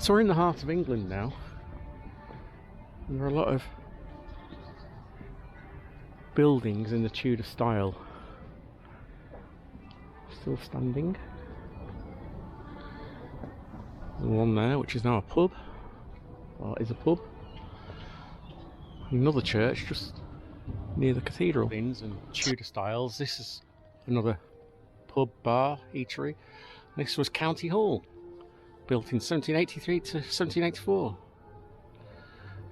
So we're in the heart of England now, and there are a lot of buildings in the Tudor style still standing. The one there, which is now a pub, or is a pub. Another church just near the cathedral. And Tudor styles. This is another pub, bar, eatery. This was County Hall, built in 1783 to 1784.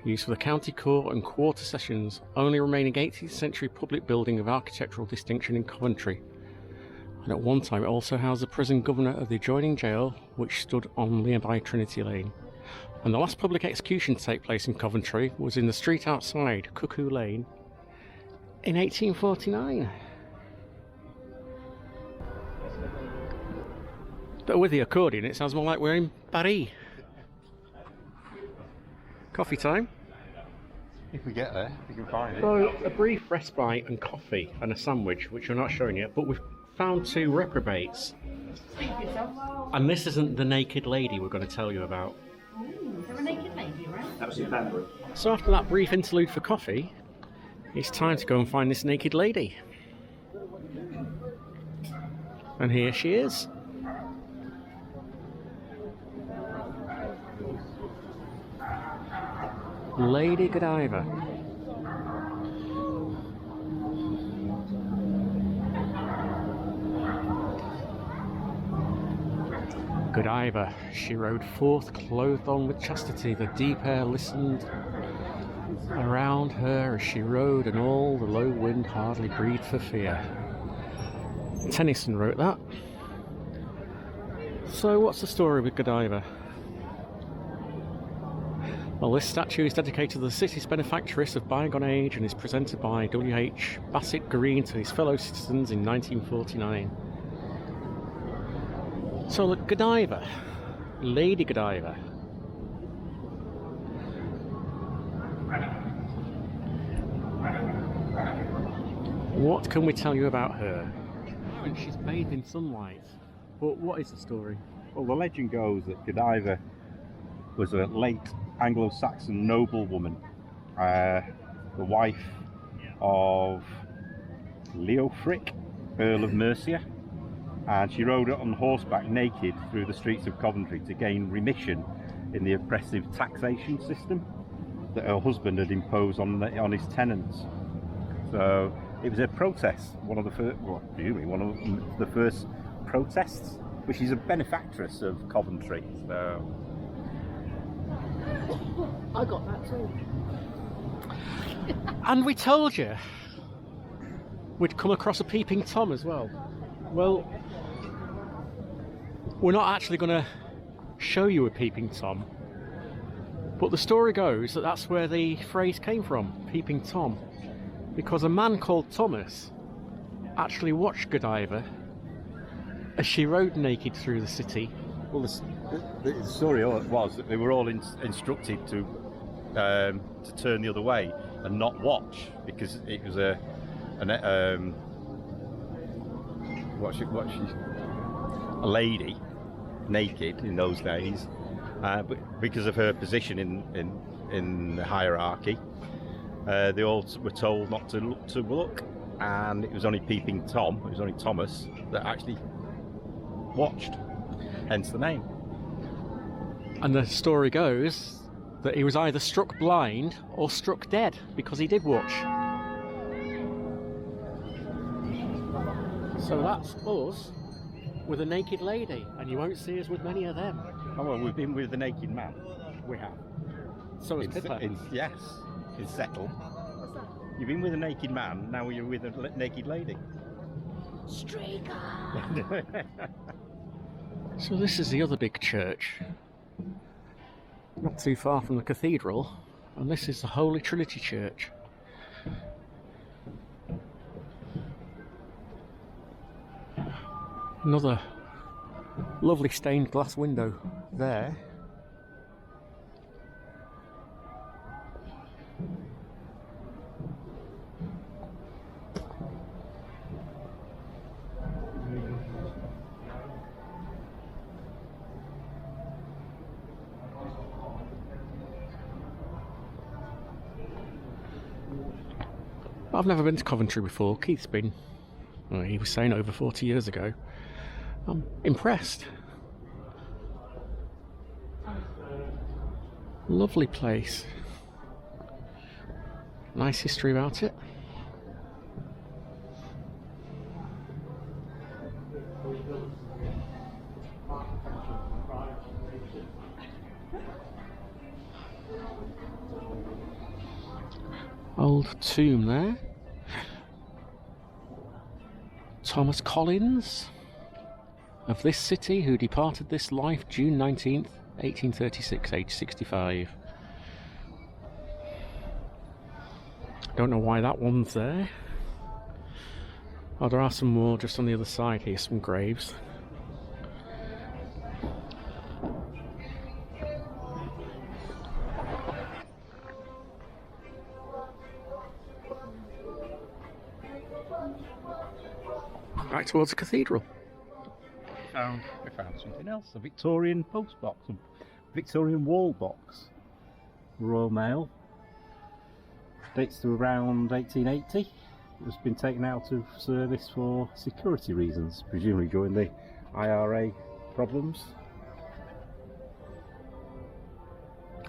Used for the county court and quarter sessions, only remaining 18th century public building of architectural distinction in Coventry. And at one time it also housed the prison governor of the adjoining jail, which stood on nearby Trinity Lane. And the last public execution to take place in Coventry was in the street outside Cuckoo Lane in 1849. But with the accordion it sounds more like we're in Paris. Coffee time? If we get there, we can find it. So, a brief respite and coffee and a sandwich, which we're not showing yet, but we've found two reprobates. And this isn't the naked lady we're going to tell you about. Ooh, is there a naked lady, right? Absolutely. So after that brief interlude for coffee, it's time to go and find this naked lady. And here she is. Lady Godiva. Godiva, she rode forth clothed on with chastity. The deep air listened around her as she rode, and all the low wind hardly breathed for fear. Tennyson wrote that. So what's the story with Godiva? Well, this statue is dedicated to the city's benefactress of bygone age and is presented by W.H. Bassett Green to his fellow citizens in 1949. So, Godiva, Lady Godiva. What can we tell you about her? She's bathed in sunlight. But what is the story? Well, the legend goes that Godiva was a late Anglo-Saxon noblewoman, the wife of Leofric, Earl of Mercia, and she rode on horseback naked through the streets of Coventry to gain remission in the oppressive taxation system that her husband had imposed on his tenants. So it was a protest, one of the first protests, but she's a benefactress of Coventry. So I got that too. And we told you we'd come across a Peeping Tom as well. Well, we're not actually going to show you a Peeping Tom, but the story goes that that's where the phrase came from, Peeping Tom, because a man called Thomas actually watched Godiva as she rode naked through the city. well, the story was that they were all instructed to turn the other way and not watch, because it was a lady naked in those days, but because of her position in the hierarchy, they all were told not to look, and it was only Peeping Tom, it was only Thomas that actually watched, hence the name. And the story goes that he was either struck blind or struck dead because he did watch. So that's us with a naked lady, and you won't see us with many of them. Oh, well, we've been with the naked man. We have. So is Pippa. Yes, it's settled. You've been with a naked man, now you're with a naked lady. Streaker! So this is the other big church, not too far from the cathedral, and this is the Holy Trinity Church. Another lovely stained glass window there. I've never been to Coventry before. Keith's been. Well, he was saying over 40 years ago. I'm impressed. Lovely place. Nice history about it. Old tomb there. Thomas Collins of this city, who departed this life June 19th, 1836, age 65. Don't know why that one's there. Oh, there are some more just on the other side here, some graves. Back towards the cathedral. We found something else, a Victorian post box, a Victorian wall box. Royal Mail. Dates to around 1880. It's been taken out of service for security reasons, presumably during the IRA problems.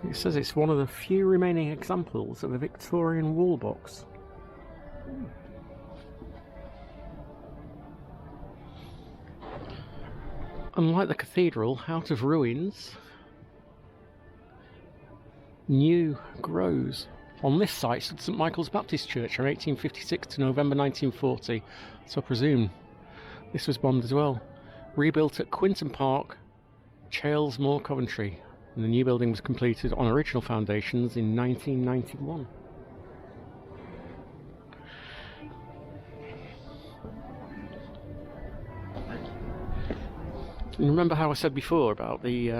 It says it's one of the few remaining examples of a Victorian wall box. Unlike the cathedral, out of ruins, new grows. On this site stood St Michael's Baptist Church from 1856 to November 1940, so I presume this was bombed as well. Rebuilt at Quinton Park, Chalesmore, Coventry, and the new building was completed on original foundations in 1991. You remember how I said before about the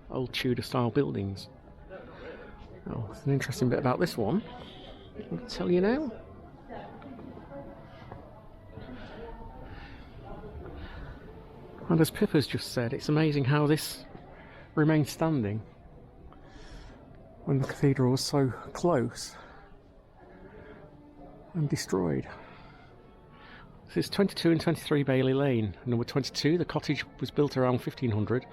old Tudor style buildings? Oh, it's an interesting bit about this one. I'll tell you now. And as Pippa's just said, it's amazing how this remained standing when the cathedral was so close and destroyed. This is 22 and 23 Bailey Lane. Number 22, the cottage was built around 1500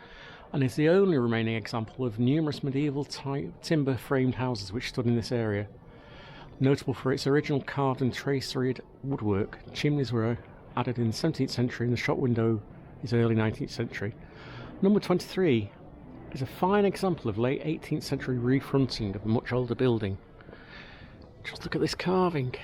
and is the only remaining example of numerous medieval type timber framed houses which stood in this area. Notable for its original carved and traceried woodwork, chimneys were added in the 17th century and the shop window is early 19th century. Number 23 is a fine example of late 18th century refronting of a much older building. Just look at this carving.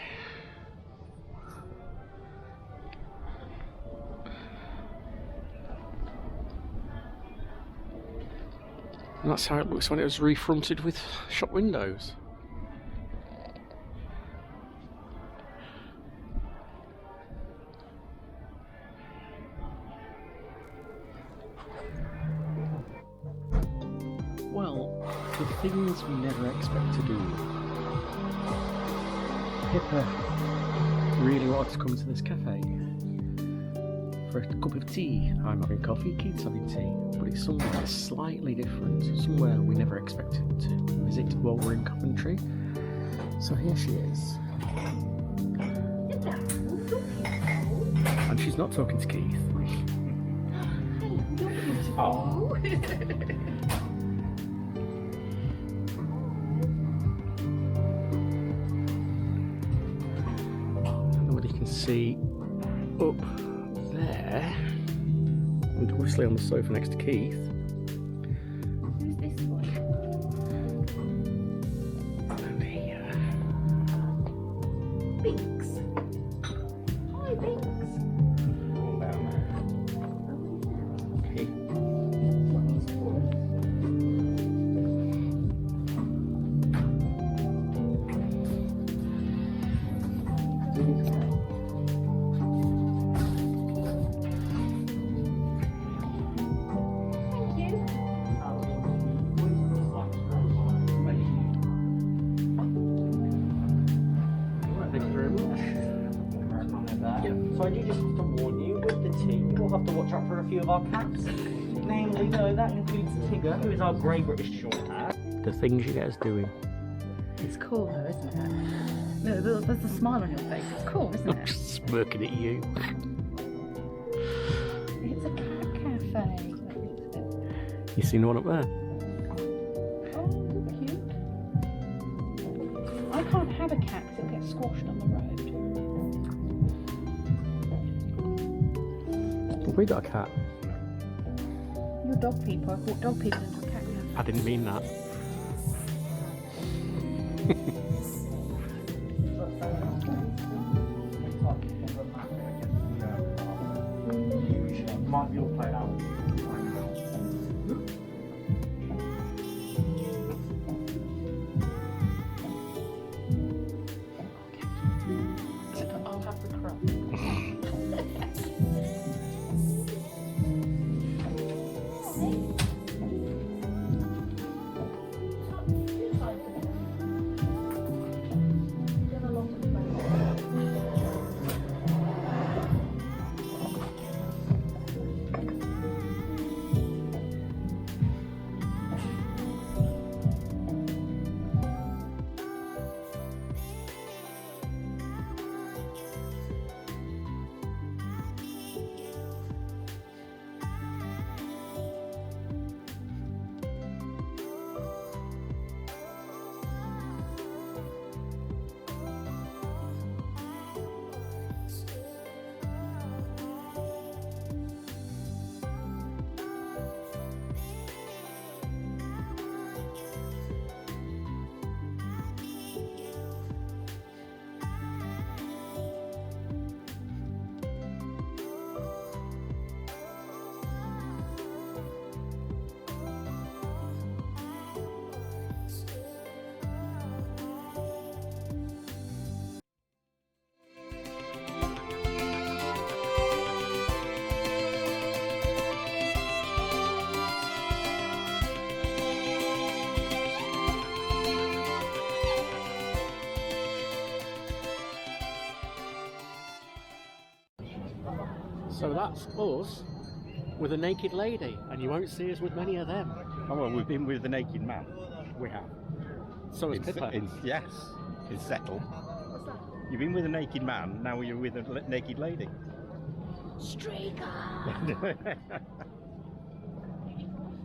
And that's how it looks when it was refronted with shop windows. Well, the things we never expect to do. Pippa really wanted to come to this cafe for a cup of tea. I'm having coffee, Keith's having tea, but it's somewhere slightly different, somewhere we never expected to visit while we're in Coventry. So here she is. And she's not talking to Keith. Oh. Nobody can see up there, and obviously on the sofa next to Keith. Who's this one? And here. Binks. Hi, Binks. All down there. Okay. So I do just have to warn you, with the tea, we'll have to watch out for a few of our cats. Namely, though, that includes Tigger, who is our grey British short hair. The things you guys doing. It's cool though, isn't it? There's a smile on your face. It's cool, isn't I'm it? just smirking at you. It's a cat cafe. You seen one up there? Oh, cute. I can't have a cat because it'll get squashed on the road. We got a cat. You're dog people. I brought dog people into a cat cafe. I didn't mean that. Might be all played out. I'll have the crumb. So that's us with a naked lady, and you won't see us with many of them. Oh well, we've been with the naked man. We have. So is Pippa. Yes, in Settle. You've been with a naked man, now you're with a naked lady. Streaker!